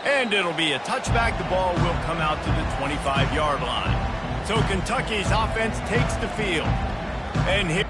And it'll be a touchback. The ball will come out to the 25-yard line. So Kentucky's offense takes the field. And here...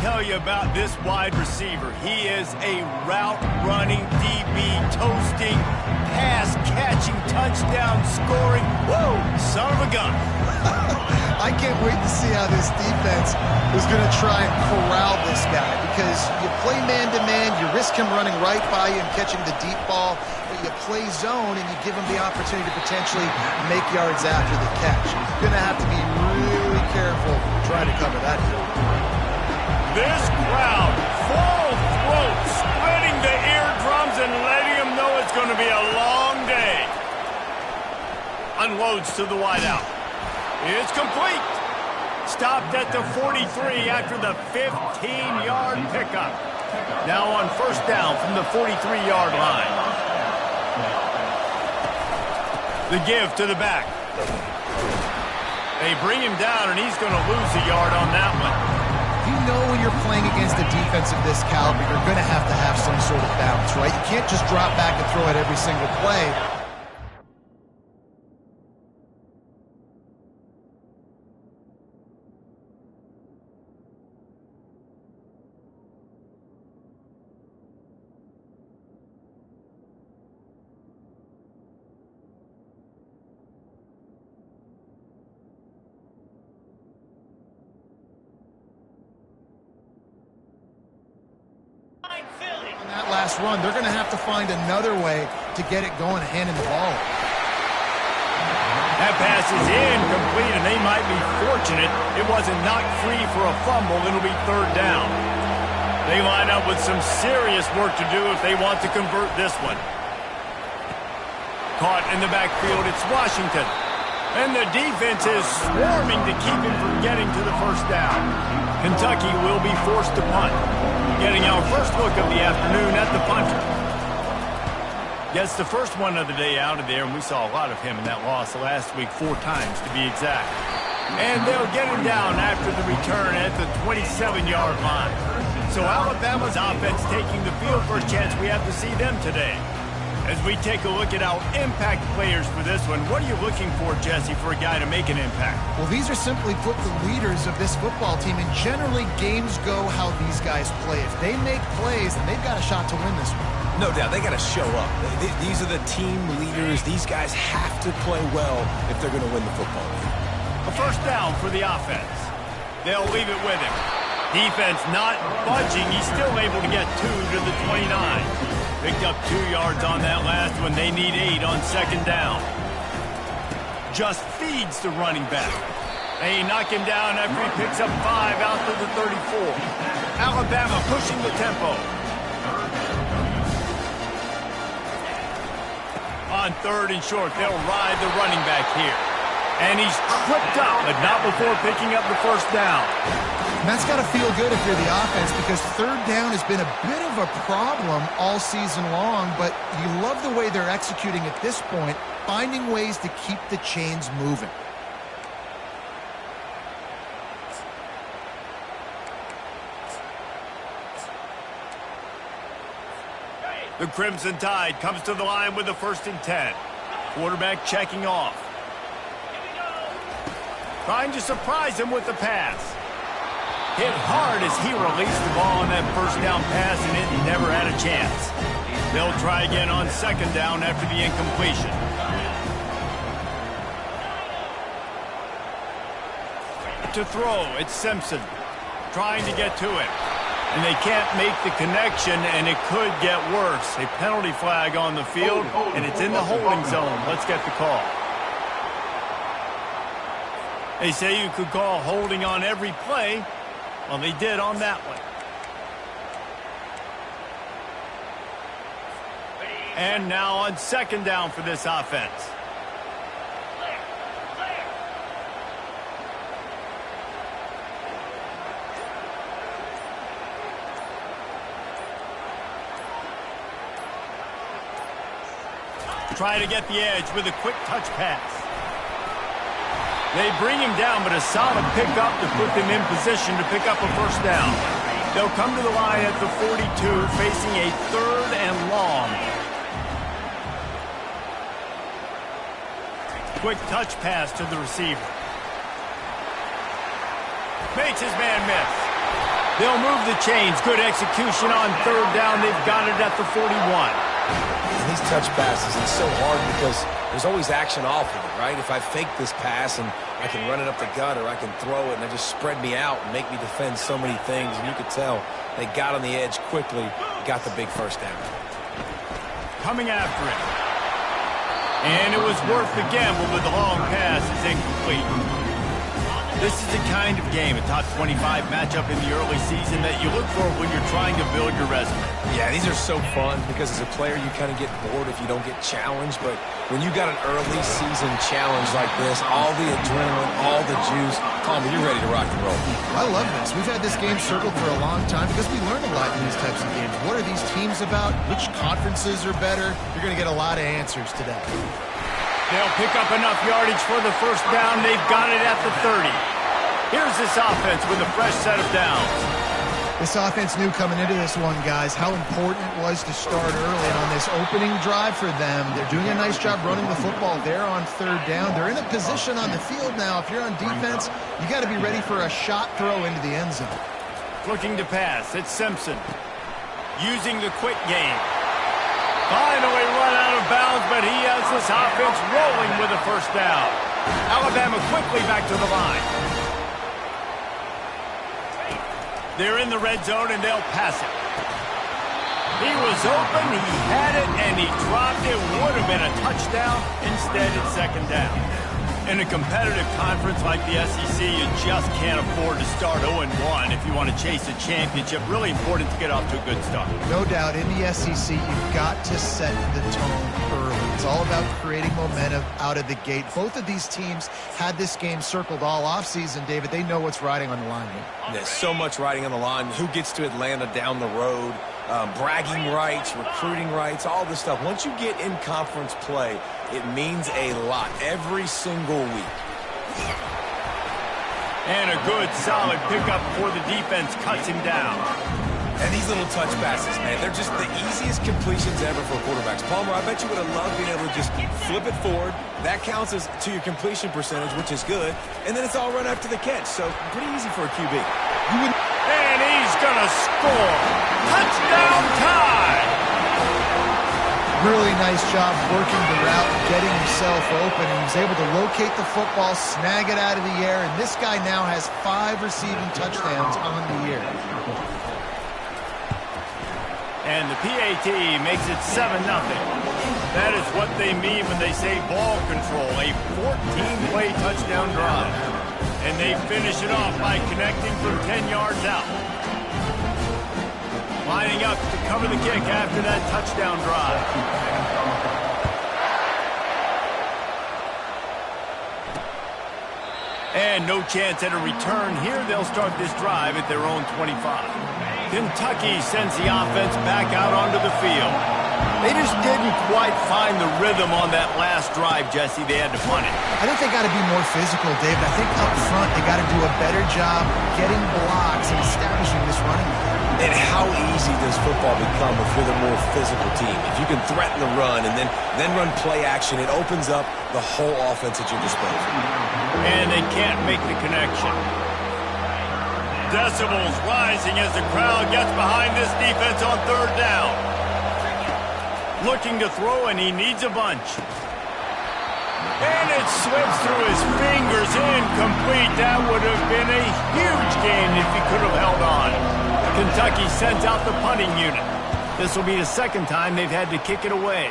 tell you about this wide receiver. He is a route-running DB, toasting, pass-catching, touchdown-scoring, woo, son of a gun. I can't wait to see how this defense is going to try and corral this guy, because you play man-to-man, you risk him running right by you and catching the deep ball, but you play zone and you give him the opportunity to potentially make yards after the catch. You're going to have to be really careful trying to cover that deal. This crowd, full throat, splitting the eardrums and letting them know it's going to be a long day. Unloads to the wideout. It's complete. Stopped at the 43 after the 15-yard pickup. Now on first down from the 43-yard line. The give to the back. They bring him down, and he's going to lose a yard on that one. You know when you're playing against a defense of this caliber, you're going to have some sort of balance, right? You can't just drop back and throw it every single play. That last run, they're going to have to find another way to get it going, handing the ball. That pass is incomplete, and they might be fortunate it wasn't knocked free for a fumble. It'll be third down. They line up with some serious work to do if they want to convert this one. Caught in the backfield, it's Washington. And the defense is swarming to keep him from getting to the first down. Kentucky will be forced to punt. Getting our first look of the afternoon at the punter. Gets the first one of the day out of there, and we saw a lot of him in that loss last week, 4 times to be exact. And they'll get him down after the return at the 27-yard line. So Alabama's offense taking the field. First chance we have to see them today. As we take a look at our impact players for this one, what are you looking for, Jesse, for a guy to make an impact? Well, these are simply put the leaders of this football team, and generally games go how these guys play. If they make plays, then they've got a shot to win this one. No doubt, they got to show up. These are the team leaders. These guys have to play well if they're going to win the football game. A first down for the offense. They'll leave it with him. Defense not budging. He's still able to get 2 to the 29. Picked up 2 yards on that last one. They need 8 on second down. Just feeds the running back. They knock him down after he picks up 5 out to the 34. Alabama pushing the tempo. On third and short, they'll ride the running back here. And he's tripped up, but not before picking up the first down. And that's got to feel good if you're the offense, because third down has been a bit of a problem all season long, but you love the way they're executing at this point, finding ways to keep the chains moving. The Crimson Tide comes to the line with the 1st and 10. Quarterback checking off. Trying to surprise him with the pass. Hit hard as he released the ball on that first down pass, and it never had a chance. They'll try again on second down after the incompletion. to throw. It's Simpson trying to get to it. And they can't make the connection, and it could get worse. A penalty flag on the field, and it's in the holding zone. Let's get the call. They say you could call holding on every play. Well, they did on that one. And now on second down for this offense. Try to get the edge with a quick touch pass. They bring him down, but a solid pickup to put them in position to pick up a first down. They'll come to the line at the 42, facing a 3rd and long. Quick touch pass to the receiver. Makes his man miss. They'll move the chains. Good execution on 3rd down. They've got it at the 41. And these touch passes, it's so hard because there's always action off of it, right? If I fake this pass and I can run it up the gut or I can throw it and they just spread me out and make me defend so many things. And you could tell they got on the edge quickly, got the big first down. Coming after him. And it was worth the gamble, but the long pass is incomplete. This is the kind of game, a top 25 matchup in the early season that you look for when you're trying to build your resume. Yeah, these are so fun because as a player you kind of get bored if you don't get challenged, but when you got an early season challenge like this, all the adrenaline, all the juice, Palmer, you're ready to rock and roll. I love this. We've had this game circled for a long time because we learn a lot in these types of games. What are these teams about? Which conferences are better? You're going to get a lot of answers today. They'll pick up enough yardage for the first down. They've got it at the 30. Here's this offense with a fresh set of downs. This offense knew coming into this one, guys, how important it was to start early. And on this opening drive for them, they're doing a nice job running the football. They're on 3rd down. They're in a position on the field now. If you're on defense, you got to be ready for a shot throw into the end zone. Looking to pass. It's Simpson. Using the quick game. Finally run out of bounds, but he has this offense rolling with a first down. Alabama quickly back to the line. They're in the red zone, and they'll pass it. He was open, he had it, and he dropped it. Would have been a touchdown. Instead, it's second down. In a competitive conference like the SEC, you just can't afford to start 0-1 if you want to chase a championship. Really important to get off to a good start. No doubt, in the SEC, you've got to set the tone early. It's all about creating momentum out of the gate. Both of these teams had this game circled all offseason, David. They know what's riding on the line here. There's so much riding on the line. Who gets to Atlanta down the road? Bragging rights, recruiting rights, all this stuff. Once you get in conference play, it means a lot every single week. And a good, solid pickup before the defense cuts him down. And these little touch passes, man, they're just the easiest completions ever for quarterbacks. Palmer, I bet you would have loved being able to just flip it forward. That counts as to your completion percentage, which is good. And then it's all run after the catch, so pretty easy for a QB. And he's going to score. Touchdown time! Really nice job working the route, getting himself open. He was able to locate the football, snag it out of the air, and this guy now has 5 receiving touchdowns on the year. And the PAT makes it 7-0. That is what they mean when they say ball control, a 14-play touchdown drive. And they finish it off by connecting from 10 yards out. Lining up to cover the kick after that touchdown drive. And no chance at a return here. They'll start this drive at their own 25. Kentucky sends the offense back out onto the field. They just didn't quite find the rhythm on that last drive, Jesse. They had to punt it. I think they got to be more physical, David. I think up front they got to do a better job getting blocks and establishing this running game. And how easy does football become if you're the more physical team? If you can threaten the run and then run play action, it opens up the whole offense at your disposal. And they can't make the connection. Decibels rising as the crowd gets behind this defense on 3rd down. Looking to throw, and he needs a bunch. And it slips through his fingers, incomplete. That would have been a huge gain if he could have held on. Kentucky sends out the punting unit. This will be the second time they've had to kick it away.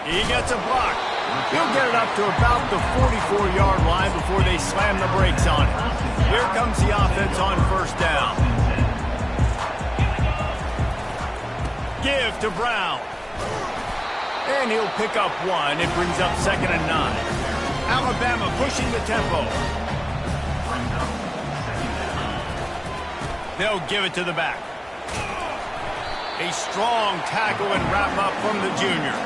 He gets a block. He'll get it up to about the 44-yard line before they slam the brakes on it. Here comes the offense on first down. Give to Brown. And he'll pick up one. It brings up 2nd and 9. Alabama pushing the tempo. They'll give it to the back. A strong tackle and wrap up from the junior.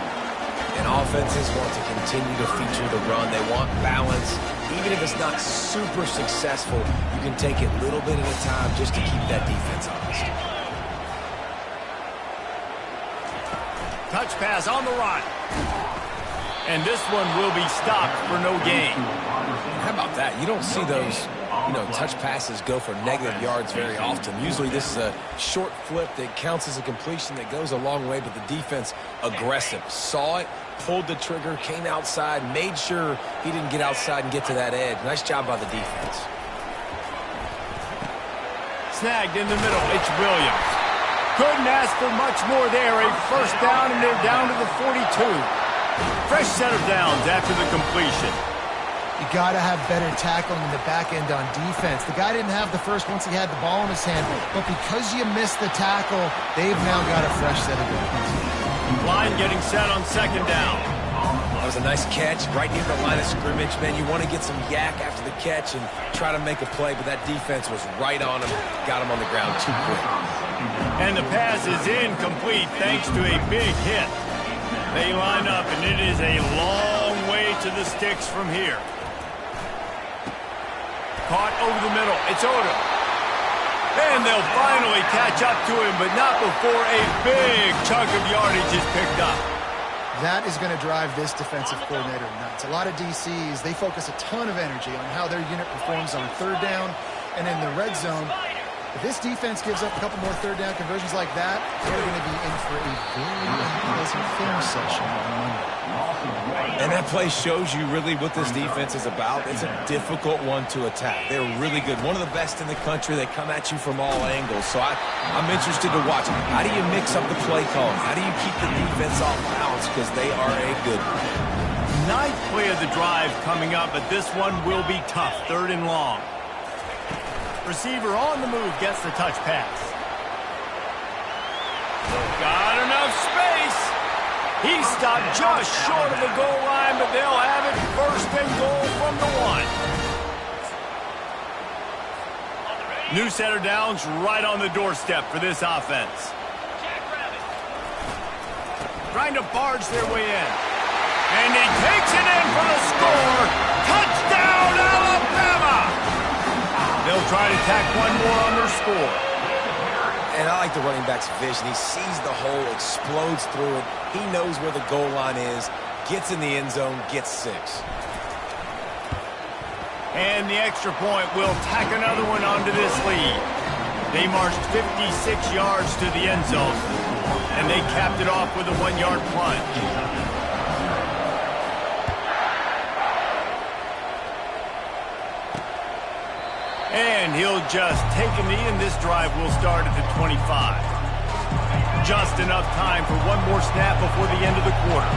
And offenses want to continue to feature the run. They want balance. Even if it's not super successful, you can take it little bit at a time just to keep that defense honest. Touch pass on the run. And this one will be stopped for no gain. How about that? You don't see those, touch passes go for negative yards very often. Usually this is a short flip that counts as a completion that goes a long way, but the defense aggressive. Saw it, pulled the trigger, came outside, made sure he didn't get outside and get to that edge. Nice job by the defense. Snagged in the middle. It's Williams. Couldn't ask for much more there. A first down, and they're down to the 42. Fresh set of downs after the completion. You got to have better tackling in the back end on defense. The guy didn't have the first once he had the ball in his hand, but because you missed the tackle, they've now got a fresh set of downs. Line getting set on 2nd down. That was a nice catch right near the line of scrimmage. Man, you want to get some yak after the catch and try to make a play, but that defense was right on him. Got him on the ground too quick. And the pass is incomplete thanks to a big hit. They line up, and it is a long way to the sticks from here. Caught over the middle. It's Odom. And they'll finally catch up to him, but not before a big chunk of yardage is picked up. That is going to drive this defensive coordinator nuts. A lot of DCs, they focus a ton of energy on how their unit performs on 3rd down and in the red zone. If this defense gives up a couple more 3rd down conversions like that, they're going to be in for a very unpleasant film session on Monday. And that play shows you really what this defense is about. It's a difficult one to attack. They're really good. One of the best in the country. They come at you from all angles. So I'm interested to watch. How do you mix up the play call? How do you keep the defense off balance? Because they are a good one. 9th play of the drive coming up, but this one will be tough. 3rd and long. Receiver on the move gets the touch pass. Got enough space. He stopped just short of the goal line, but they'll have it 1st and goal from the 1. New set of downs right on the doorstep for this offense. Trying to barge their way in. And he takes it in for the score. Touchdown, Alabama! They'll try to tack one more on their score. And I like the running back's vision. He sees the hole, explodes through it. He knows where the goal line is, gets in the end zone, gets 6. And the extra point will tack another one onto this lead. They marched 56 yards to the end zone, and they capped it off with a 1-yard plunge. And he'll just take a knee, and this drive will start at the 25. Just enough time for one more snap before the end of the quarter.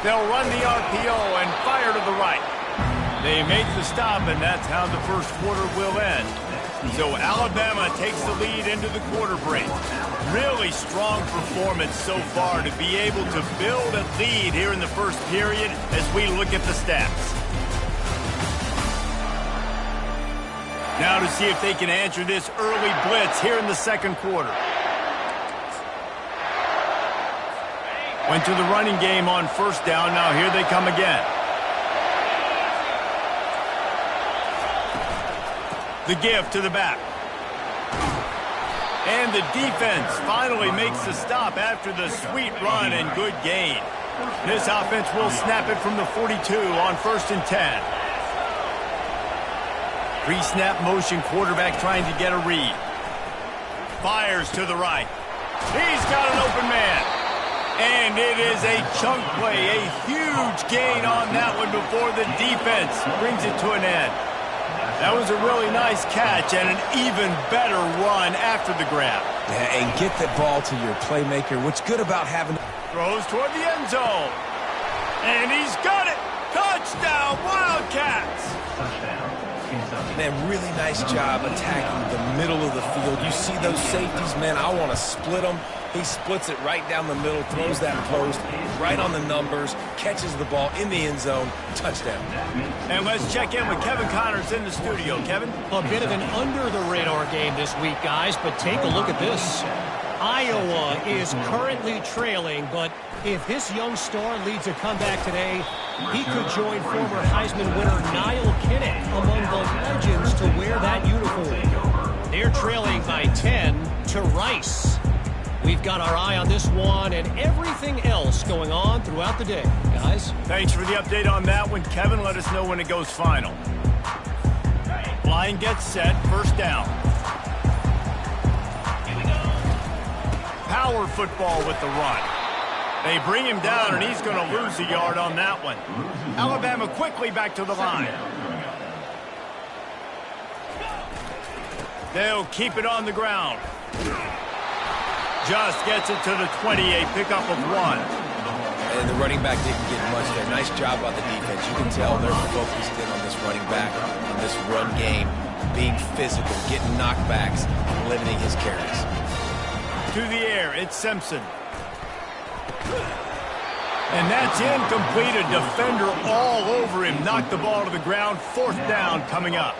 They'll run the RPO and fire to the right. They make the stop, and that's how the first quarter will end. So Alabama takes the lead into the quarter break. Really strong performance so far to be able to build a lead here in the first period as we look at the stats. Now to see if they can answer this early blitz here in the second quarter. Went to the running game on first down. Now here they come again. The give to the back. And the defense finally makes the stop after the sweet run and good gain. This offense will snap it from the 42 on 1st and 10. Pre-snap motion, quarterback trying to get a read. Fires to the right. He's got an open man. And it is a chunk play, a huge gain on that one before the defense brings it to an end. That was a really nice catch and an even better run after the grab. Yeah, and get the ball to your playmaker. What's good about having... Throws toward the end zone. And he's got it. Touchdown, Wildcats. Man, really nice job attacking the middle of the field. You see those safeties, man, I want to split them. He splits it right down the middle, throws that post, right on the numbers, catches the ball in the end zone, touchdown. And let's check in with Kevin Connors in the studio. Kevin? A bit of an under-the-radar game this week, guys, but take a look at this. Iowa is currently trailing, but if this young star leads a comeback today, he could join former Heisman winner Niall Kinnick among the legends to wear that uniform. They're trailing by 10 to Rice. We've got our eye on this one and everything else going on throughout the day. Guys? Thanks for the update on that one. Kevin, let us know when it goes final. Line gets set. First down. Power football with the run. They bring him down, and he's going to lose a yard on that one. Alabama quickly back to the line. They'll keep it on the ground. Just gets it to the 28, pickup of 1. And the running back didn't get much there. Nice job by the defense. You can tell they're focused in on this running back, on this run game, being physical, getting knockbacks, limiting his carries. To the air, it's Simpson. And that's incomplete. A defender all over him. Knocked the ball to the ground. Fourth down coming up.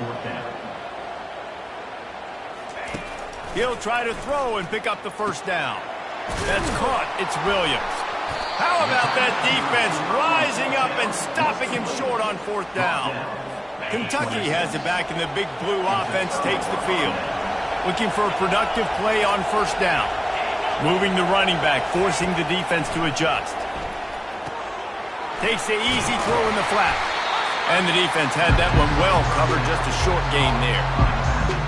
He'll try to throw and pick up the first down. That's caught. It's Williams. How about that defense rising up and stopping him short on fourth down? Kentucky has it back, and the Big Blue offense takes the field. Looking for a productive play on first down. Moving the running back, forcing the defense to adjust. Takes the easy throw in the flat. And the defense had that one well covered, just a short gain there.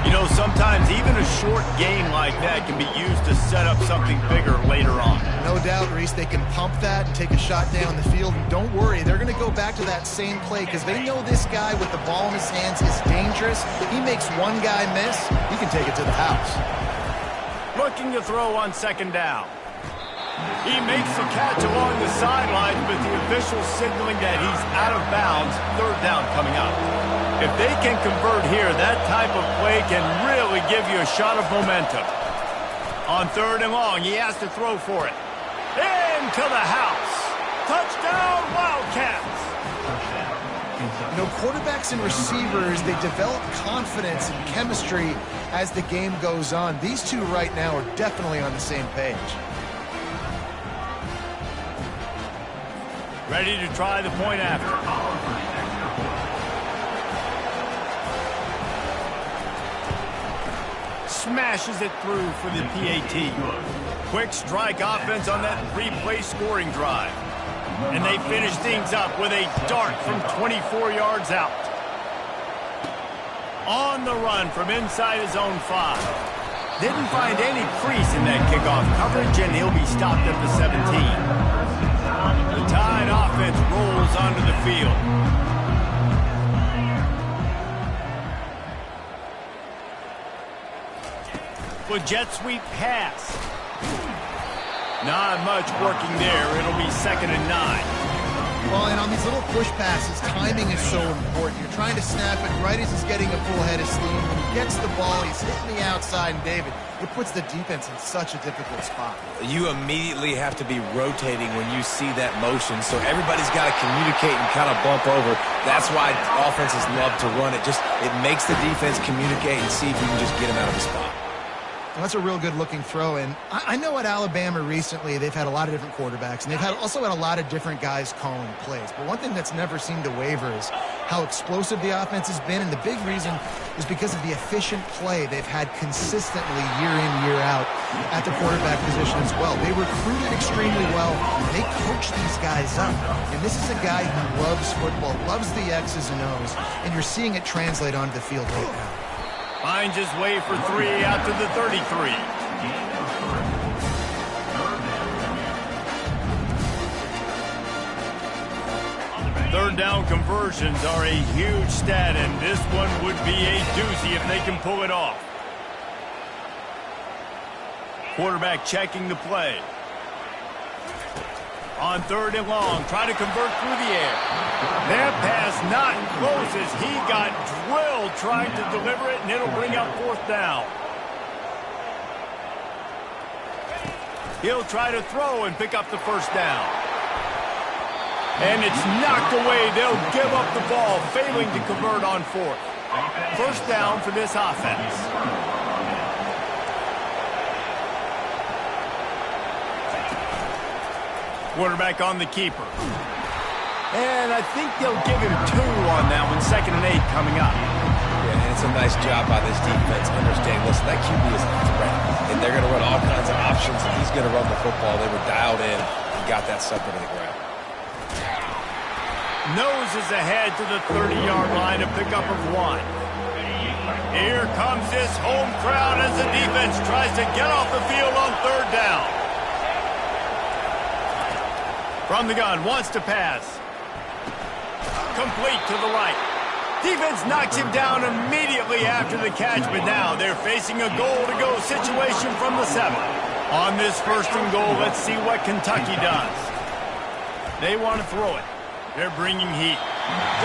You know, sometimes even a short gain like that can be used to set up something bigger later on. No doubt, Reese, they can pump that and take a shot down the field. And don't worry, they're going to go back to that same play because they know this guy with the ball in his hands is dangerous. He makes one guy miss, he can take it to the house. Looking to throw on second down. He makes the catch along the sideline, but the official signaling that he's out of bounds. Third down coming up. If they can convert here, that type of play can really give you a shot of momentum. On third and long, he has to throw for it. Into the house. Touchdown, Wildcats. You know, quarterbacks and receivers, they develop confidence and chemistry as the game goes on. These two right now are definitely on the same page. Ready to try the point after. Smashes it through for the PAT. Quick strike offense on that three-play scoring drive. And they finish things up with a dart from 24 yards out. On the run from inside his own 5. Didn't find any crease in that kickoff coverage, and he'll be stopped at the 17. The Tide offense rolls onto the field. With jet sweep pass. Not much working there. It'll be 2nd and 9. Well, and on these little push passes, timing is so important. You're trying to snap it right as he's getting a full head of steam. When he gets the ball, he's hitting the outside, and David, it puts the defense in such a difficult spot. You immediately have to be rotating when you see that motion, so everybody's got to communicate and kind of bump over. That's why offenses love to run it. It makes the defense communicate and see if you can just get him out of the spot. Well, that's a real good-looking throw, and I know at Alabama recently they've had a lot of different quarterbacks, and they've also had a lot of different guys calling plays. But one thing that's never seemed to waver is how explosive the offense has been, and the big reason is because of the efficient play they've had consistently year in, year out at the quarterback position as well. They recruited extremely well. They coach these guys up, and this is a guy who loves football, loves the X's and O's, and you're seeing it translate onto the field right now. Finds his way for 3 out to the 33. Third down conversions are a huge stat, and this one would be a doozy if they can pull it off. Quarterback checking the play. On third and long, try to convert through the air. That pass not close as he got drilled trying to deliver it, and it'll bring up fourth down. He'll try to throw and pick up the first down. And it's knocked away. They'll give up the ball, failing to convert on fourth. First down for this offense. Quarterback on the keeper. And I think they'll give him 2 on that one. 2nd and 8 coming up. Yeah, and it's a nice job by this defense understanding, listen, that QB is a threat. And they're going to run all kinds of options, and he's going to run the football. They were dialed in and got that sucker to the ground. Noses ahead to the 30-yard line, a pickup of 1. Here comes this home crowd as the defense tries to get off the field on third down. From the gun, wants to pass. Complete to the right. Defense knocks him down immediately after the catch, but now they're facing a goal-to-go situation from the 7. On this first and goal, let's see what Kentucky does. They want to throw it. They're bringing heat.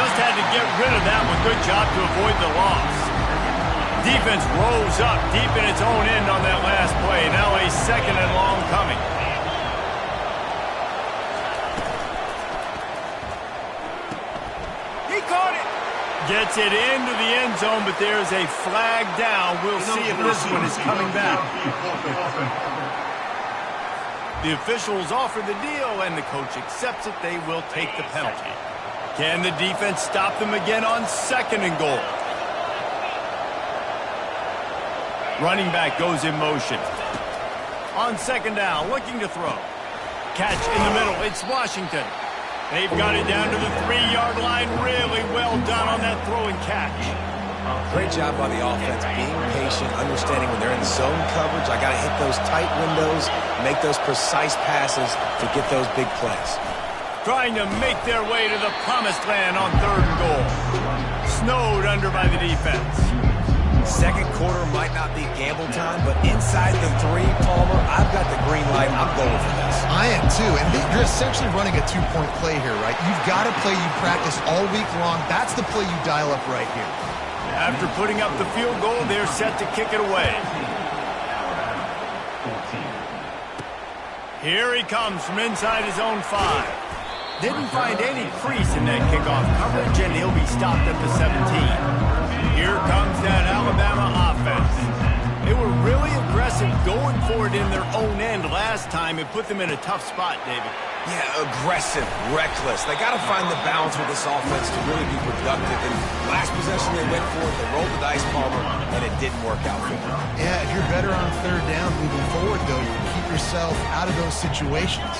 Just had to get rid of that one. Good job to avoid the loss. Defense rose up deep in its own end on that last play. Now a 2nd and long coming. He caught it. Gets it into the end zone, but there's a flag down. We'll see if this one is coming back. The officials offer the deal, and the coach accepts it. They will take the penalty. Can the defense stop them again on 2nd and goal? Running back goes in motion. On 2nd down, looking to throw. Catch in the middle. It's Washington. They've got it down to the 3-yard line. Really well done on that throw and catch. Great job by the offense, being patient, understanding when they're in zone coverage, I got to hit those tight windows, make those precise passes to get those big plays. Trying to make their way to the promised land on 3rd and goal. Snowed under by the defense. Second quarter might not be gamble time, but inside the 3, Palmer, I've got the green light. I'm going for this. I am too, and you're essentially running a 2-point play here, right? You've got a play you practice all week long. That's the play you dial up right here. After putting up the field goal, they're set to kick it away. Here he comes from inside his own 5. Didn't find any crease in that kickoff coverage, and he'll be stopped at the 17. Here comes that Alabama offense. They were really aggressive going for it in their own end last time. It put them in a tough spot, David. Yeah, aggressive, reckless. They got to find the balance with this offense to really be productive. And last possession they went for it, they rolled the dice, Palmer, and it didn't work out for them. Yeah, if you're better on 3rd down moving forward, though, you can keep yourself out of those situations.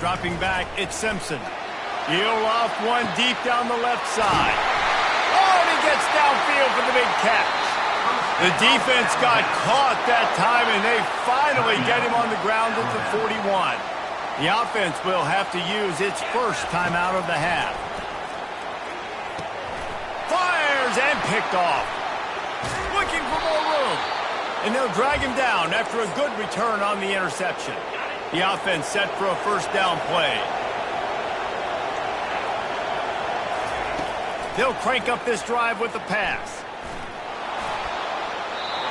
Dropping back, it's Simpson. He'll off one deep down the left side. Oh, and he gets downfield for the big catch. The defense got caught that time, and they finally get him on the ground at the 41. The offense will have to use its first timeout of the half. Fires and picked off. Looking for more room. And they'll drag him down after a good return on the interception. The offense set for a first down play. They'll crank up this drive with the pass.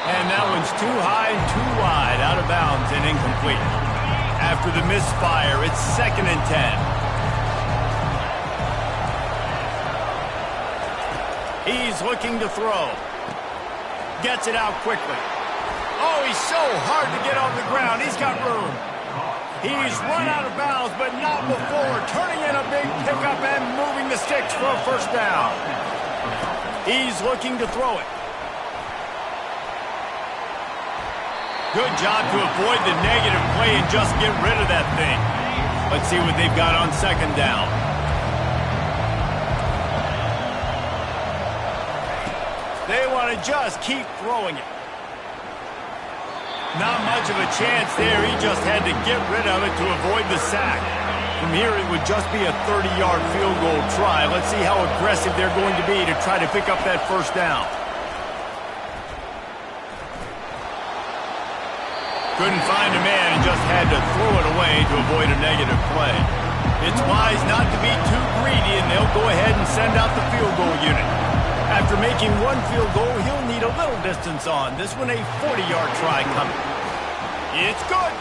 And that one's too high and too wide, out of bounds and incomplete. After the misfire, it's 2nd and 10. He's looking to throw. Gets it out quickly. Oh, he's so hard to get on the ground. He's got room. He's run out of bounds, but not before. Turning in a big pickup and moving the sticks for a first down. He's looking to throw it. Good job to avoid the negative play and just get rid of that thing. Let's see what they've got on 2nd down. They want to just keep throwing it. Not much of a chance there. He just had to get rid of it to avoid the sack. From here, it would just be a 30-yard field goal try. Let's see how aggressive they're going to be to try to pick up that first down. Couldn't find a man and just had to throw it away to avoid a negative play. It's wise not to be too greedy, and they'll go ahead and send out the field goal unit. After making one field goal, he'll need a little distance on. This one a 40-yard try coming. It's good.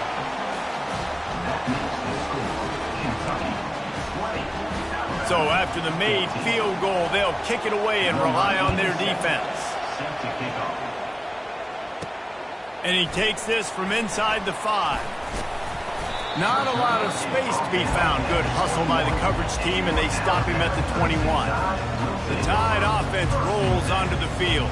So after the made field goal, they'll kick it away and rely on their defense. And he takes this from inside the 5. Not a lot of space to be found. Good hustle by the coverage team, and they stop him at the 21. The Tide offense rolls onto the field.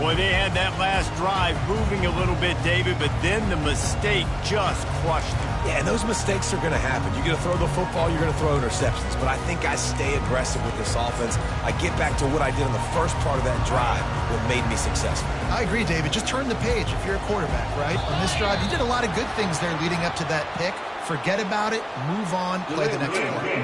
Boy, they had that last drive moving a little bit, David, but then the mistake just crushed them. Yeah, and those mistakes are going to happen. You're going to throw the football, you're going to throw interceptions. But I think I stay aggressive with this offense. I get back to what I did in the first part of that drive, what made me successful. I agree, David. Just turn the page if you're a quarterback, right? On this drive, you did a lot of good things there leading up to that pick. Forget about it, move on, play the next play.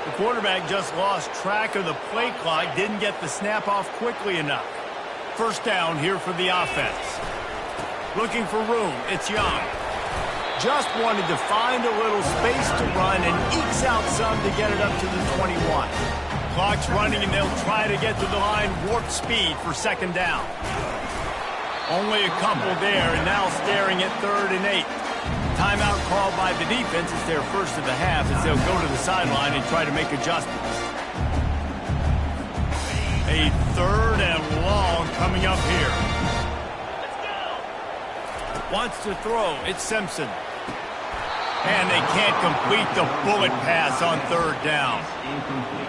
The quarterback just lost track of the play clock, didn't get the snap off quickly enough. First down here for the offense. Looking for room, it's Young. Just wanted to find a little space to run and ekes out some to get it up to the 21. Clock's running and they'll try to get to the line warp speed for second down. Only a couple there, and now staring at 3rd and 8. Timeout called by the defense. It's their first of the half as they'll go to the sideline and try to make adjustments. A 3rd and long coming up here. Wants to throw. It's Simpson. And they can't complete the bullet pass on 3rd down.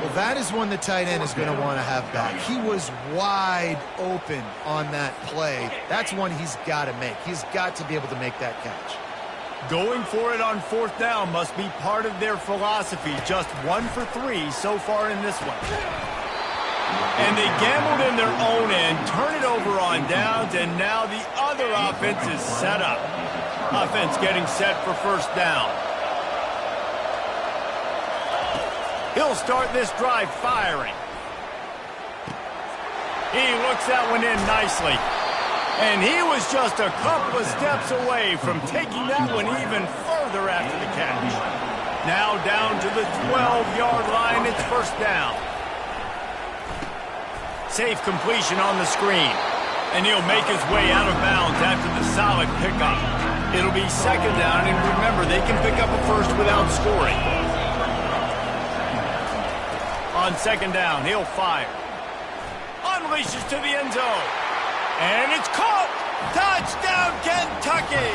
Well, that is one the tight end is going to want to have back. He was wide open on that play. That's one he's got to make. He's got to be able to make that catch. Going for it on 4th down must be part of their philosophy. Just 1 for 3 so far in this one. And they gambled in their own end, turn it over on downs, and now the other offense is set up. Offense getting set for first down. He'll start this drive firing. He looks that one in nicely. And he was just a couple of steps away from taking that one even further after the catch. Now down to the 12-yard line, it's first down. Safe completion on the screen. And he'll make his way out of bounds after the solid pickup. It'll be second down, and remember, they can pick up a first without scoring. On second down, he'll fire. Unleashes to the end zone. And it's caught! Touchdown, Kentucky!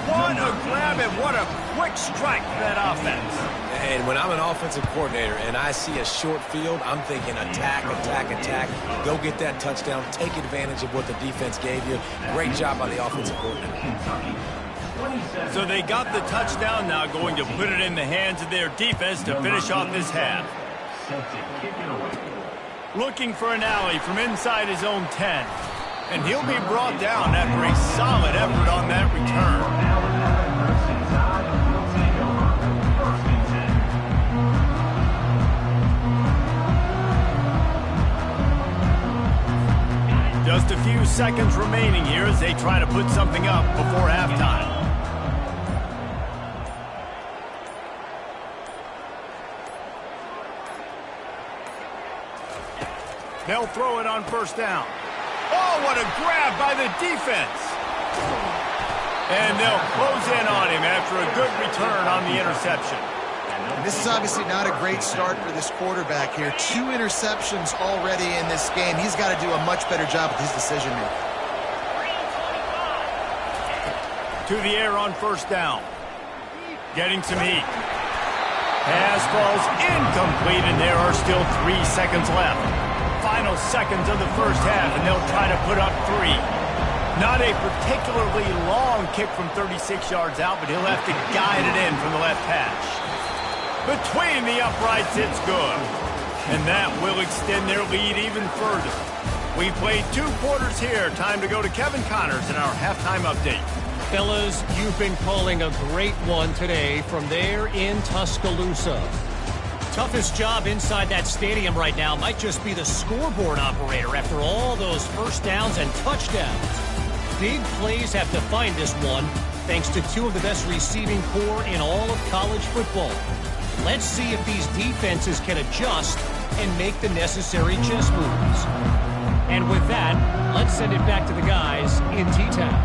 What a grab and what a quick strike for that offense. And when I'm an offensive coordinator and I see a short field, I'm thinking attack, attack, attack. Go get that touchdown. Take advantage of what the defense gave you. Great job by the offensive coordinator. So they got the touchdown, now going to put it in the hands of their defense to finish off this half. Looking for an alley from inside his own 10. And he'll be brought down after a solid effort on that return. Just a few seconds remaining here as they try to put something up before halftime. They'll throw it on first down. Oh, what a grab by the defense. And they'll close in on him after a good return on the interception. And this is obviously not a great start for this quarterback here. 2 interceptions already in this game. He's got to do a much better job with his decision-making. To the air on first down. Getting some heat. Pass falls incomplete, and there are still 3 seconds left. Final seconds of the first half, and they'll try to put up 3. Not a particularly long kick from 36 yards out, but he'll have to guide it in from the left hash. Between the uprights, it's good. And that will extend their lead even further. We played 2 quarters here. Time to go to Kevin Connors in our halftime update. Fellas, you've been calling a great one today from there in Tuscaloosa. Toughest job inside that stadium right now might just be the scoreboard operator after all those first downs and touchdowns. Big plays have defined this one, thanks to 2 of the best receiving corps in all of college football. Let's see if these defenses can adjust and make the necessary chess moves. And with that, let's send it back to the guys in T-Town.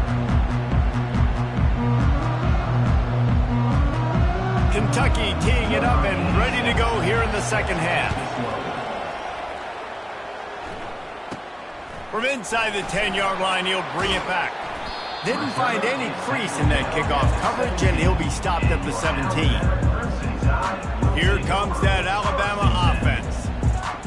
Kentucky teeing it up and ready to go here in the second half. From inside the 10-yard line, he'll bring it back. Didn't find any crease in that kickoff coverage, and he'll be stopped at the 17. Here comes that Alabama offense.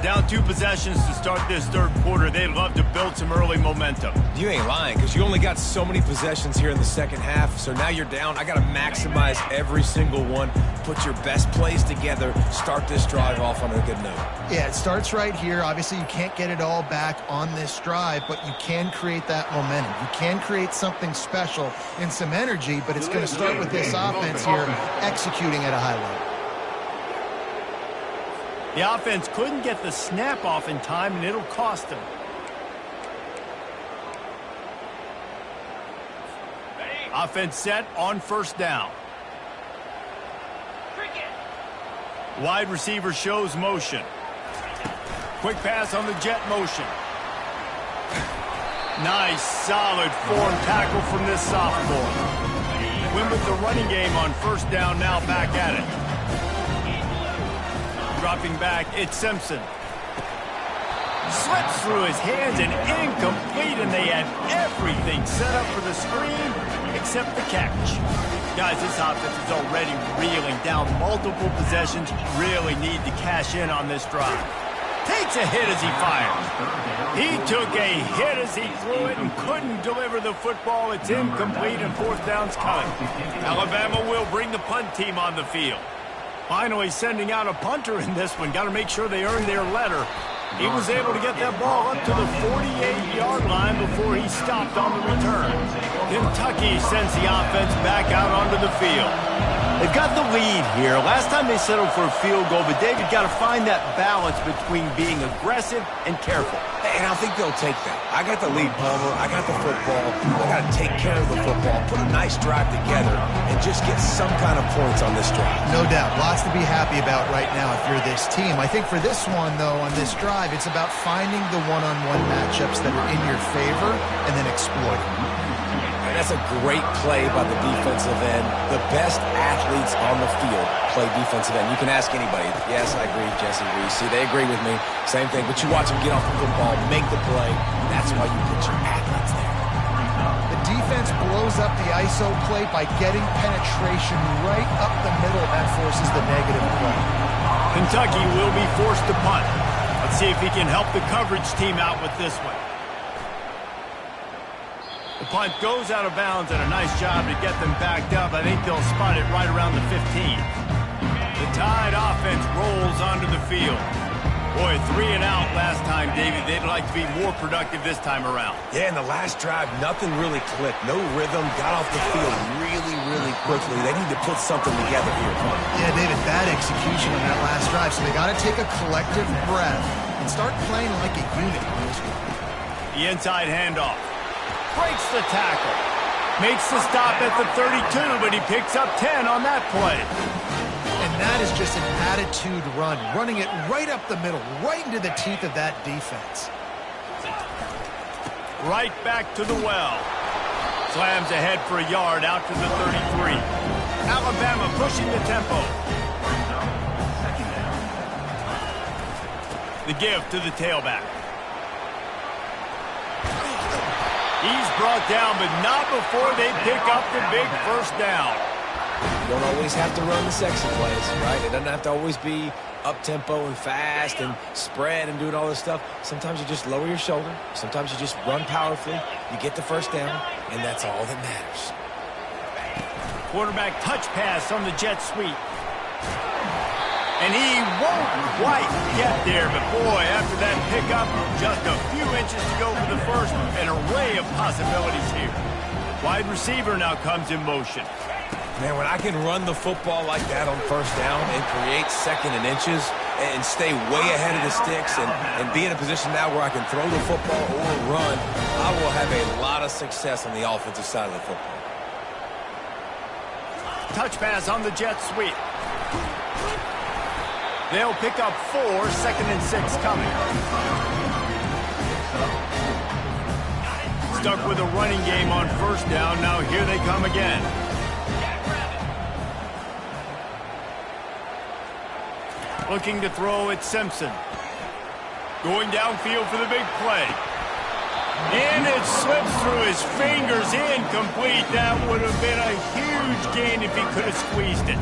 Down 2 possessions to start this third quarter. They'd love to build some early momentum. You ain't lying, because you only got so many possessions here in the second half, so now you're down. I got to maximize every single one, put your best plays together, start this drive off on a good note. Yeah, it starts right here. Obviously, you can't get it all back on this drive, but you can create that momentum. You can create something special and some energy, but it's going to start with this offense here executing at a high level. The offense couldn't get the snap off in time, and it'll cost them. Offense set on first down. Wide receiver shows motion. Quick pass on the jet motion. Nice, solid form tackle from this sophomore. Win with the running game on first down, now back at it. Dropping back, it's Simpson. Slips through his hands and incomplete, and they had everything set up for the screen except the catch. Guys, this offense is already reeling down multiple possessions. Really need to cash in on this drive. Takes a hit as he fires. He took a hit as he threw it and couldn't deliver the football. It's incomplete and fourth down's coming. Alabama will bring the punt team on the field. Finally sending out a punter in this one. Got to make sure they earn their letter. He was able to get that ball up to the 48-yard line before he stopped on the return. Kentucky sends the offense back out onto the field. They've got the lead here. Last time they settled for a field goal, but David got to find that balance between being aggressive and careful. And I think they'll take that. I got the lead, Palmer. I got the football. I got to take care of the football, put a nice drive together, and just get some kind of points on this drive. No doubt. Lots to be happy about right now if you're this team. I think for this one, though, on this drive, it's about finding the one-on-one matchups that are in your favor and then exploiting them. And that's a great play by the defensive end. The best athletes on the field play defensive end. You can ask anybody. Yes, I agree, Jesse Reese. See, they agree with me. Same thing. But you watch them get off the football, make the play. That's why you put your athletes there. The defense blows up the ISO play by getting penetration right up the middle. That forces the negative play. Kentucky will be forced to punt. Let's see if he can help the coverage team out with this one. The punt goes out of bounds, and a nice job to get them backed up. I think they'll spot it right around the 15. The Tide offense rolls onto the field. Boy, 3 and out last time, David. They'd like to be more productive this time around. Yeah, in the last drive, nothing really clicked. No rhythm. Got off the field really quickly. They need to put something together here. Yeah, David, bad execution on that last drive. So they got to take a collective breath and start playing like a unit on this one. The inside handoff. Breaks the tackle. Makes the stop at the 32, but he picks up 10 on that play. And that is just an attitude run, running it right up the middle, right into the teeth of that defense. Right back to the well. Slams ahead for a yard out to the 33. Alabama pushing the tempo. The give to the tailback. He's brought down, but not before they pick up the big first down. You don't always have to run the sexy plays, right? It doesn't have to always be up-tempo and fast and spread and doing all this stuff. Sometimes you just lower your shoulder. Sometimes you just run powerfully. You get the first down, and that's all that matters. Quarterback touch pass on the jet sweep. And he won't quite get there, but boy, after that pickup, just a few inches to go for the first. An array of possibilities here. Wide receiver now comes in motion. Man, when I can run the football like that on first down and create second and inches and stay way ahead of the sticks and be in a position now where I can throw the football or run, I will have a lot of success on the offensive side of the football. Touch pass on the jet sweep. They'll pick up 4, 2nd and 6 coming. Stuck with a running game on first down. Now here they come again. Looking to throw at Simpson. Going downfield for the big play. And it slips through his fingers, incomplete. That would have been a huge gain if he could have squeezed it.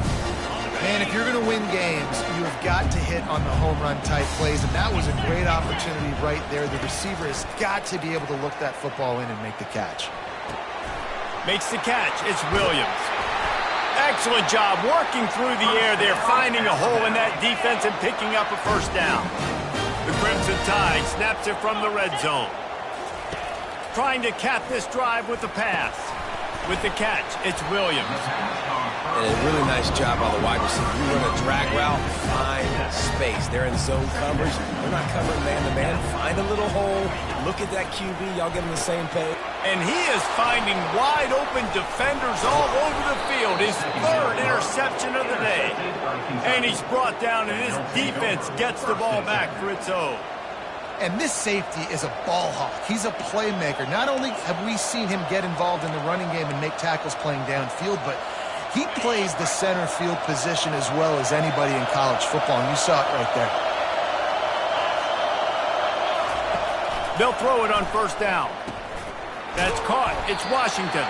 Man, if you're going to win games, you have got to hit on the home run type plays, and that was a great opportunity right there. The receiver has got to be able to look that football in and make the catch. Makes the catch. It's Williams. Excellent job working through the air there, finding a hole in that defense and picking up a first down. The Crimson Tide snaps it from the red zone. Trying to cap this drive with the pass. With the catch, it's Williams. And a really nice job by the wide receiver. You run a drag route, find space. They're in zone coverage. They're not covering man-to-man. Find a little hole. Look at that QB. Y'all get on the same page. And he is finding wide-open defenders all over the field. His 3rd interception of the day. And he's brought down, and his defense gets the ball back for its own. And this safety is a ball hawk. He's a playmaker. Not only have we seen him get involved in the running game and make tackles playing downfield, but he plays the center field position as well as anybody in college football, and you saw it right there. They'll throw it on first down. That's caught. It's Washington.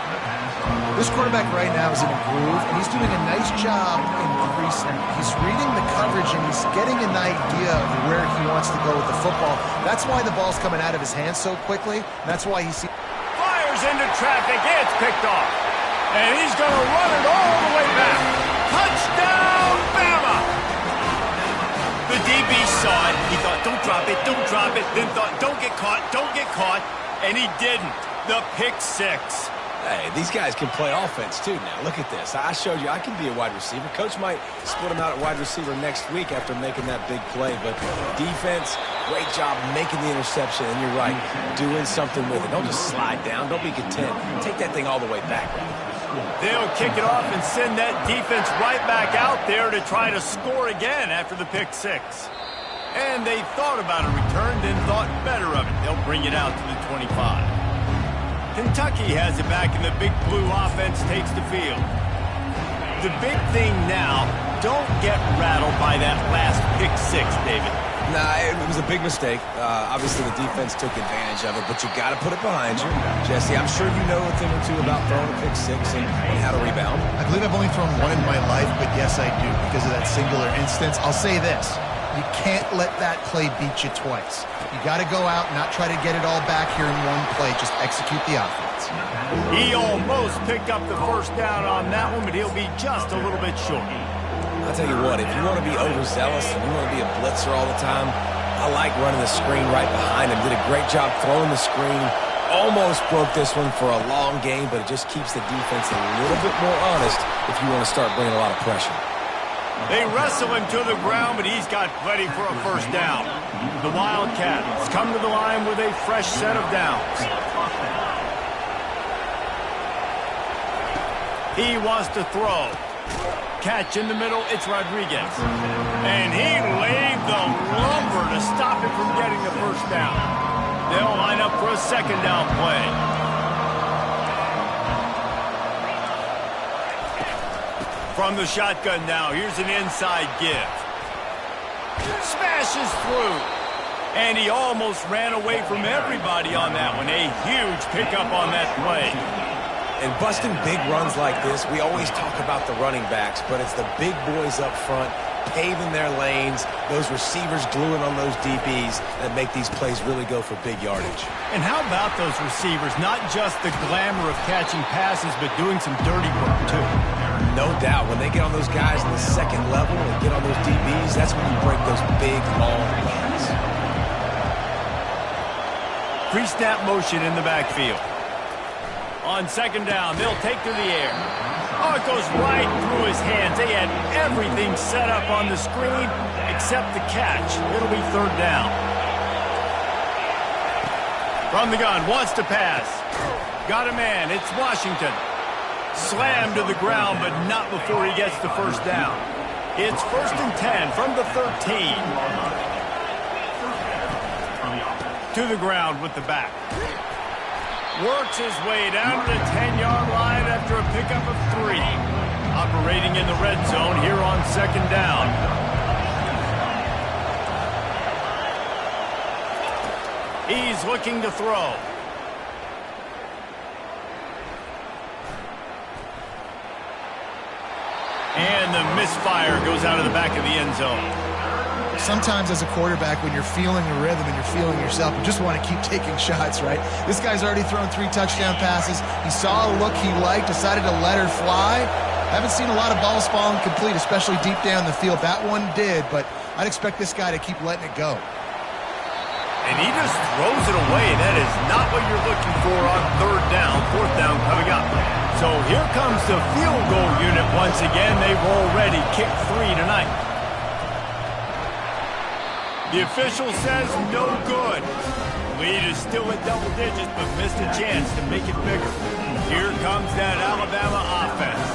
This quarterback right now is in a groove, and he's doing a nice job increasing. He's reading the coverage, and he's getting an idea of where he wants to go with the football. That's why the ball's coming out of his hands so quickly. That's why he fires into traffic. It's picked off. And he's going to run it all the way back. Touchdown, Bama! The DB saw it. He thought, don't drop it, don't drop it. Then thought, don't get caught, don't get caught. And he didn't. The pick six. Hey, these guys can play offense, too, now. Look at this. I showed you I can be a wide receiver. Coach might split him out at wide receiver next week after making that big play. But defense, great job making the interception. And you're right, doing something with it. Don't just slide down. Don't be content. Take that thing all the way back. They'll kick it off and send that defense right back out there to try to score again after the pick six. And they thought about a return, then thought better of it. They'll bring it out to the 25. Kentucky has it back, and the Big Blue offense takes the field. The big thing now, don't get rattled by that last pick six, David. Nah, it was a big mistake. Obviously, the defense took advantage of it, but you got to put it behind you. Jesse, I'm sure you know a thing or two about throwing a pick six and how to rebound. I believe I've only thrown one in my life, but yes, I do, because of that singular instance. I'll say this. You can't let that play beat you twice. You got to go out and not try to get it all back here in one play. Just execute the offense. He almost picked up the first down on that one, but he'll be just a little bit short. I'll tell you what, if you want to be overzealous and you want to be a blitzer all the time, I like running the screen right behind him. Did a great job throwing the screen. Almost broke this one for a long game, but it just keeps the defense a little bit more honest if you want to start bringing a lot of pressure. They wrestle him to the ground, but he's got plenty for a first down. The Wildcats come to the line with a fresh set of downs. He wants to throw. Catch in the middle, it's Rodriguez. And he laid the lumber to stop him from getting the first down. They'll line up for a second down play. From the shotgun now, here's an inside give. Smashes through. And he almost ran away from everybody on that one. A huge pickup on that play. And busting big runs like this, we always talk about the running backs, but it's the big boys up front paving their lanes, those receivers gluing on those DBs that make these plays really go for big yardage. And how about those receivers? Not just the glamour of catching passes, but doing some dirty work, too. No doubt. When they get on those guys in the second level and get on those DBs, that's when you break those big, long runs. Pre-snap motion in the backfield. On second down, they'll take to the air. Oh, it goes right through his hands. They had everything set up on the screen except the catch. It'll be third down. From the gun, wants to pass. Got a man. It's Washington. Slammed to the ground, but not before he gets the first down. It's 1st and 10 from the 13. To the ground with the back. Works his way down to the 10-yard line after a pickup of 3. Operating in the red zone here on second down. He's looking to throw. And the misfire goes out of the back of the end zone. Sometimes as a quarterback, when you're feeling the rhythm and you're feeling yourself, you just want to keep taking shots, right? This guy's already thrown 3 touchdown passes. He saw a look he liked, decided to let her fly. Haven't seen a lot of balls falling complete, especially deep down the field. That one did, but I'd expect this guy to keep letting it go. And he just throws it away. That is not what you're looking for on third down. Fourth down coming up. So here comes the field goal unit once again. They've already kicked 3 tonight. The official says no good. Lead is still at double digits, but missed a chance to make it bigger. Here comes that Alabama offense.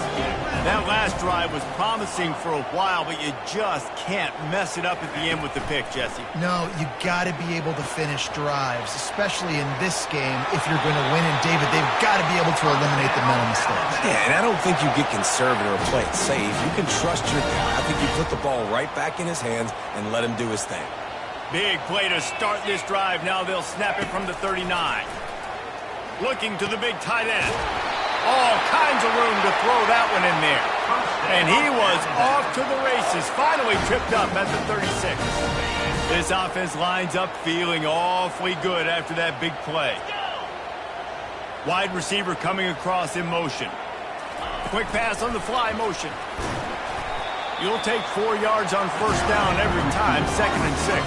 That last drive was promising for a while, but you just can't mess it up at the end with the pick, Jesse. No, you got to be able to finish drives, especially in this game. If you're going to win, and David, they've got to be able to eliminate the mental mistakes. Yeah, and I don't think you get conservative or play it safe. You can trust your guy. I think you put the ball right back in his hands and let him do his thing. Big play to start this drive. Now they'll snap it from the 39. Looking to the big tight end. All kinds of room to throw that one in there. And he was off to the races. Finally tripped up at the 36. This offense lines up feeling awfully good after that big play. Wide receiver coming across in motion. Quick pass on the fly motion. You'll take 4 yards on first down every time, 2nd and 6.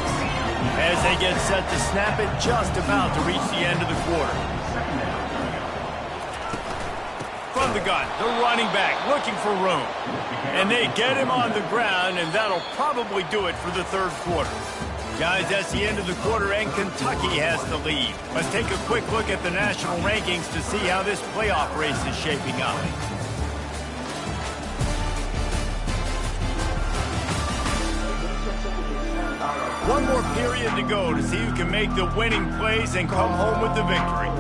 As they get set to snap it, just about to reach the end of the quarter. From the gun, the running back looking for room. And they get him on the ground, and that'll probably do it for the third quarter. Guys, that's the end of the quarter, and Kentucky has the lead. Let's take a quick look at the national rankings to see how this playoff race is shaping up. One more period to go to see who can make the winning plays and come home with the victory.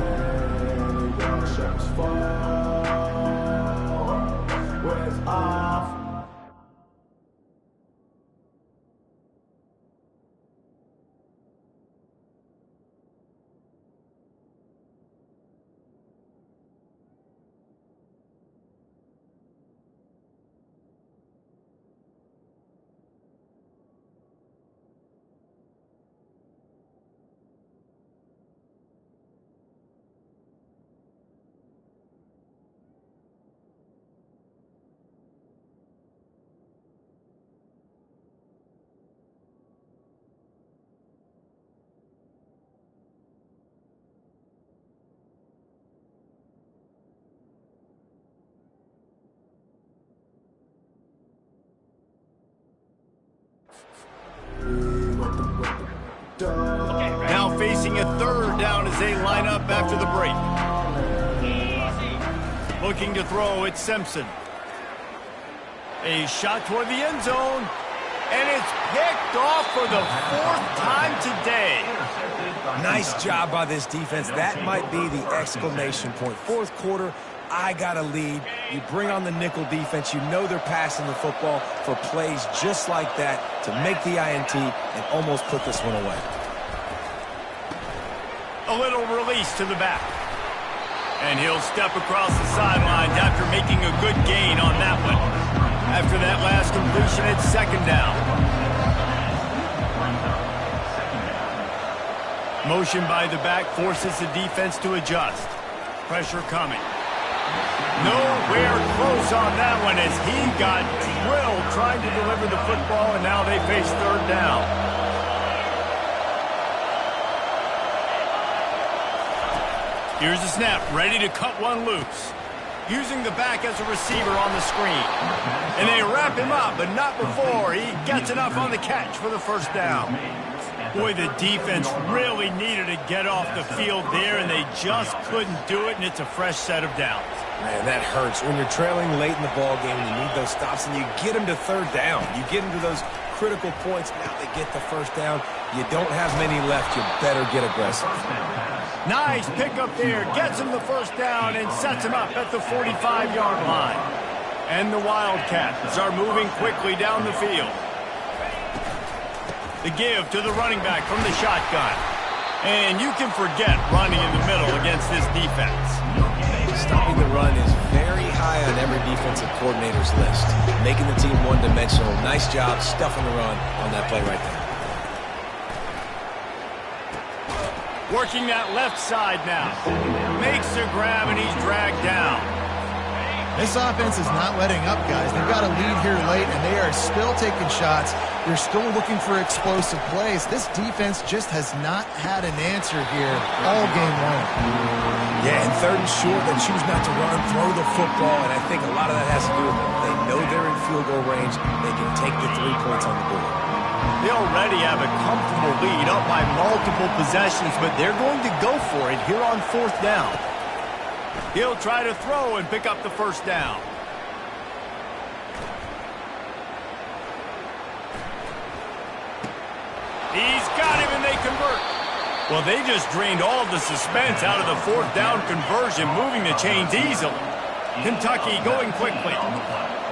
Now facing a third down as they line up after the break. Looking to throw, it's Simpson. A shot toward the end zone. And it's picked off for the 4th time today. Nice job by this defense. That might be the exclamation point. Fourth quarter, I got a lead. You bring on the nickel defense. You know they're passing the football for plays just like that to make the INT and almost put this one away. A little release to the back. And he'll step across the sidelines after making a good gain on that one. After that last completion, it's 2nd down. Motion by the back forces the defense to adjust. Pressure coming. Nowhere close on that one as he got drilled trying to deliver the football, and now they face third down. Here's the snap, ready to cut one loose. Using the back as a receiver on the screen. And they wrap him up, but not before he gets enough on the catch for the first down. Boy, the defense really needed to get off the field there, and they just couldn't do it, and it's a fresh set of downs. Man, that hurts. When you're trailing late in the ball game, you need those stops, and you get them to third down. You get them to those critical points. Now they get the first down. You don't have many left. You better get aggressive. Nice pickup there. Gets him the first down and sets him up at the 45-yard line. And the Wildcats are moving quickly down the field. The give to the running back from the shotgun. And you can forget running in the middle against this defense. Stopping the run is very high on every defensive coordinator's list. Making the team one-dimensional. Nice job stuffing the run on that play right there. Working that left side now. Makes the grab, and he's dragged down. This offense is not letting up, guys. They've got a lead here late, and they are still taking shots. They're still looking for explosive plays. This defense just has not had an answer here all game long. Yeah, and third and short, they choose not to run, throw the football, and I think a lot of that has to do with them. They know they're in field goal range. They can take the 3 points on the board. They already have a comfortable lead up by multiple possessions, but they're going to go for it here on fourth down. He'll try to throw and pick up the first down. He's got him, and they convert. Well, they just drained all the suspense out of the fourth down conversion, moving the chains easily. Kentucky going quickly.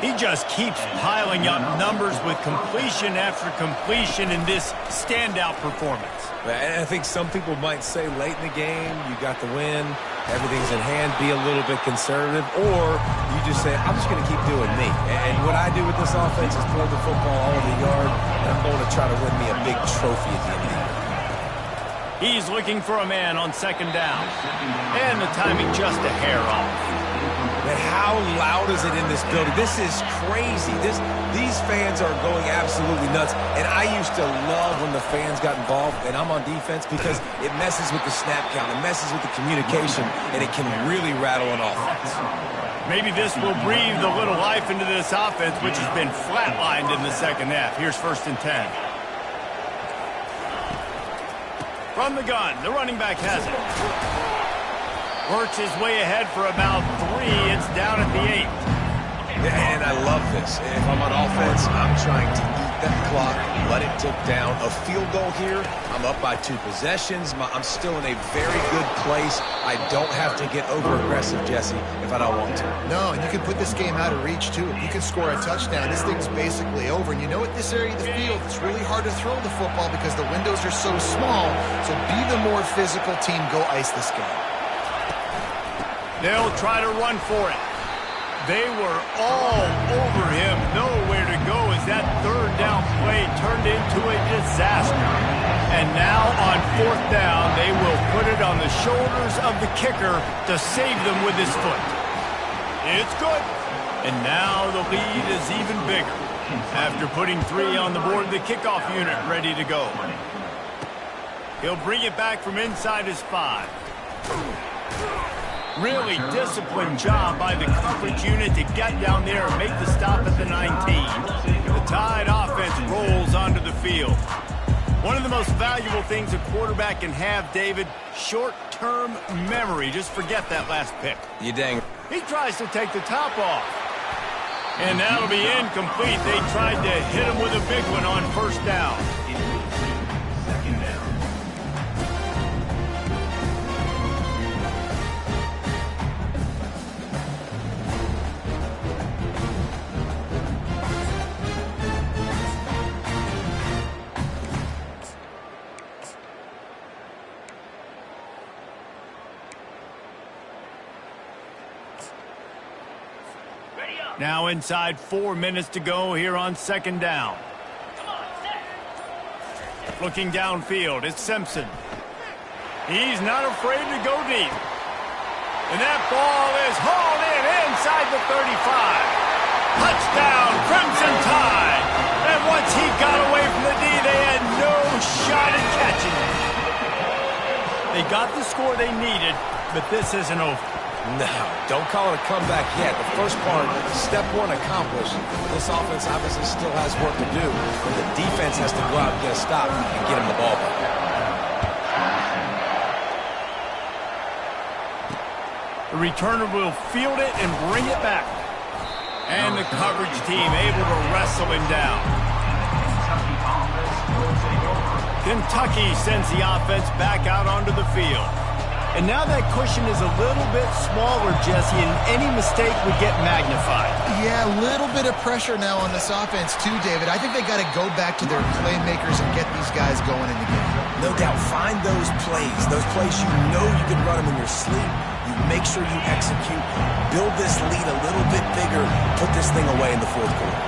He just keeps piling up numbers with completion after completion in this standout performance. And I think some people might say late in the game, you got the win, everything's in hand, be a little bit conservative, or you just say, I'm just going to keep doing me. And what I do with this offense is throw the football all over the yard, and I'm going to try to win me a big trophy at the end of the year. He's looking for a man on second down. And the timing just a hair off. But how loud is it in this building? This is crazy. These fans are going absolutely nuts. And I used to love when the fans got involved, and I'm on defense, because it messes with the snap count. It messes with the communication, and it can really rattle an offense. Maybe this will breathe a little life into this offense, which has been flatlined in the second half. Here's 1st and 10. From the gun, the running back has it. Works his way ahead for about 3. It's down at the 8. And I love this. If I'm on offense, I'm trying to eat that clock, let it tick down. A field goal here, I'm up by 2 possessions. I'm still in a very good place. I don't have to get over-aggressive, Jesse, if I don't want to. No, and you can put this game out of reach, too. If you can score a touchdown, this thing's basically over. And you know, at this area of the field, it's really hard to throw the football because the windows are so small. So be the more physical team. Go ice this game. They'll try to run for it. They were all over him. Nowhere to go as that third down play turned into a disaster. And now on fourth down, they will put it on the shoulders of the kicker to save them with his foot. It's good. And now the lead is even bigger. After putting 3 on the board, the kickoff unit ready to go. He'll bring it back from inside his 5. Really disciplined job by the coverage unit to get down there and make the stop at the 19. The Tide offense rolls onto the field. One of the most valuable things a quarterback can have, David, short-term memory. Just forget that last pick. You dang. He tries to take the top off. And that'll be incomplete. They tried to hit him with a big one on first down. Now inside 4 minutes to go here on second down. Looking downfield, it's Simpson. He's not afraid to go deep. And that ball is hauled in inside the 35. Touchdown, Crimson Tide. And once he got away from the D, they had no shot at catching him. They got the score they needed, but this isn't over. No, don't call it a comeback yet. The first part, step one accomplished. This offense obviously still has work to do, but the defense has to go out and get a stop and get him the ball back. The returner will field it and bring it back. And the coverage team able to wrestle him down. Kentucky sends the offense back out onto the field. And now that cushion is a little bit smaller, Jesse, and any mistake would get magnified. Yeah, a little bit of pressure now on this offense too, David. I think they got to go back to their playmakers and get these guys going in the game. No doubt, find those plays you know you can run them in your sleep. You make sure you execute, build this lead a little bit bigger, put this thing away in the fourth quarter.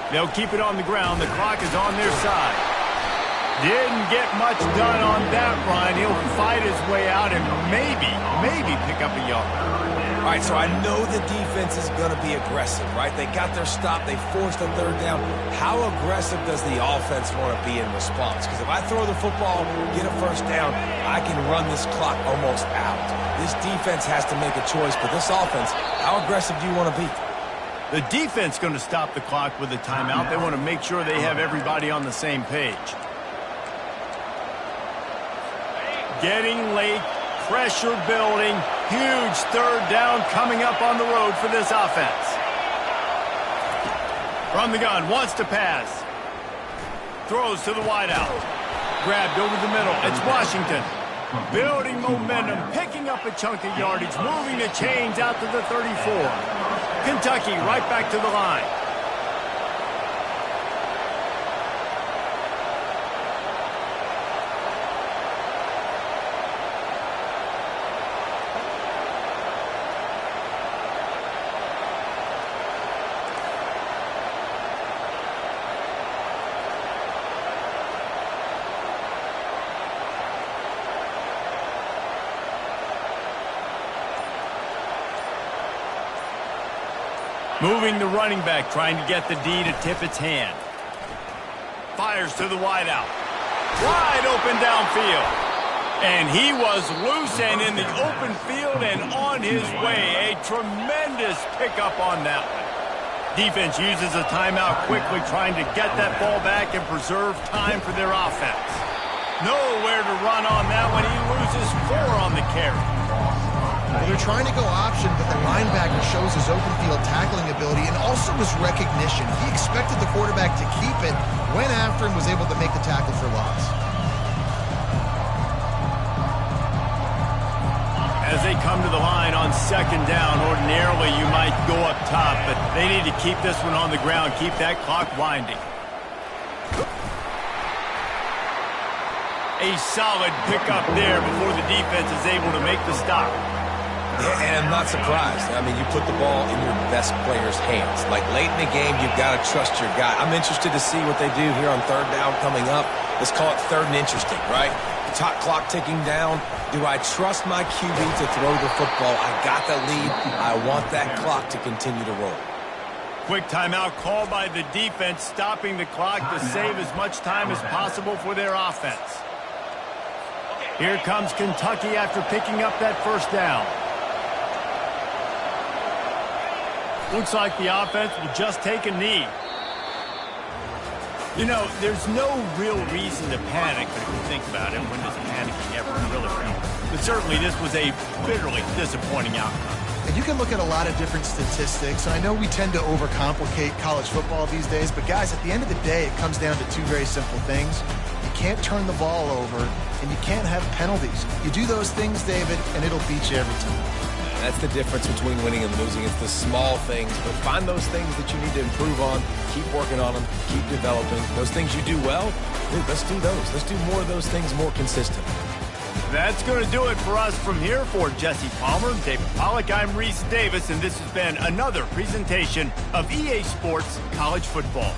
They'll keep it on the ground. The clock is on their side. Didn't get much done on that run. He'll fight his way out and maybe pick up a yard. All right, so I know the defense is going to be aggressive, right? They got their stop. They forced a third down. How aggressive does the offense want to be in response? Because if I throw the football, get a first down, I can run this clock almost out. This defense has to make a choice, but this offense, how aggressive do you want to be? The defense going to stop the clock with a timeout. They want to make sure they have everybody on the same page. Getting late, pressure building, huge third down coming up on the road for this offense. From the gun, wants to pass. Throws to the wideout. Grabbed over the middle. It's Washington. Building momentum, picking up a chunk of yardage, moving the chains out to the 34. Kentucky right back to the line. Moving the running back, trying to get the D to tip its hand. Fires to the wideout. Wide open downfield. And he was loose and in the open field and on his way. A tremendous pickup on that one. Defense uses a timeout quickly, trying to get that ball back and preserve time for their offense. Nowhere to run on that one. He loses 4 on the carry. Well, they're trying to go option, but the linebacker shows his open field tackling ability and also his recognition. He expected the quarterback to keep it, went after him, was able to make the tackle for loss. As they come to the line on second down, ordinarily you might go up top, but they need to keep this one on the ground, keep that clock winding. A solid pickup there before the defense is able to make the stop. Yeah, and I'm not surprised. I mean, you put the ball in your best player's hands. Like, late in the game, you've got to trust your guy. I'm interested to see what they do here on third down coming up. Let's call it third and interesting, right? The top clock ticking down. Do I trust my QB to throw the football? I got the lead. I want that clock to continue to roll. Quick timeout called by the defense, stopping the clock to save as much time as possible for their offense. Here comes Kentucky after picking up that first down. Looks like the offense will just take a knee. You know, there's no real reason to panic, but if you think about it, when does panicking ever really help? But certainly this was a bitterly disappointing outcome. And you can look at a lot of different statistics. I know we tend to overcomplicate college football these days, but guys, at the end of the day, it comes down to 2 very simple things. You can't turn the ball over, and you can't have penalties. You do those things, David, and it'll beat you every time. That's the difference between winning and losing. It's the small things, but find those things that you need to improve on. Keep working on them. Keep developing. Those things you do well, dude, let's do those. Let's do more of those things more consistent. That's going to do it for us from here. For Jesse Palmer, David Pollack, I'm Reese Davis, and this has been another presentation of EA Sports College Football.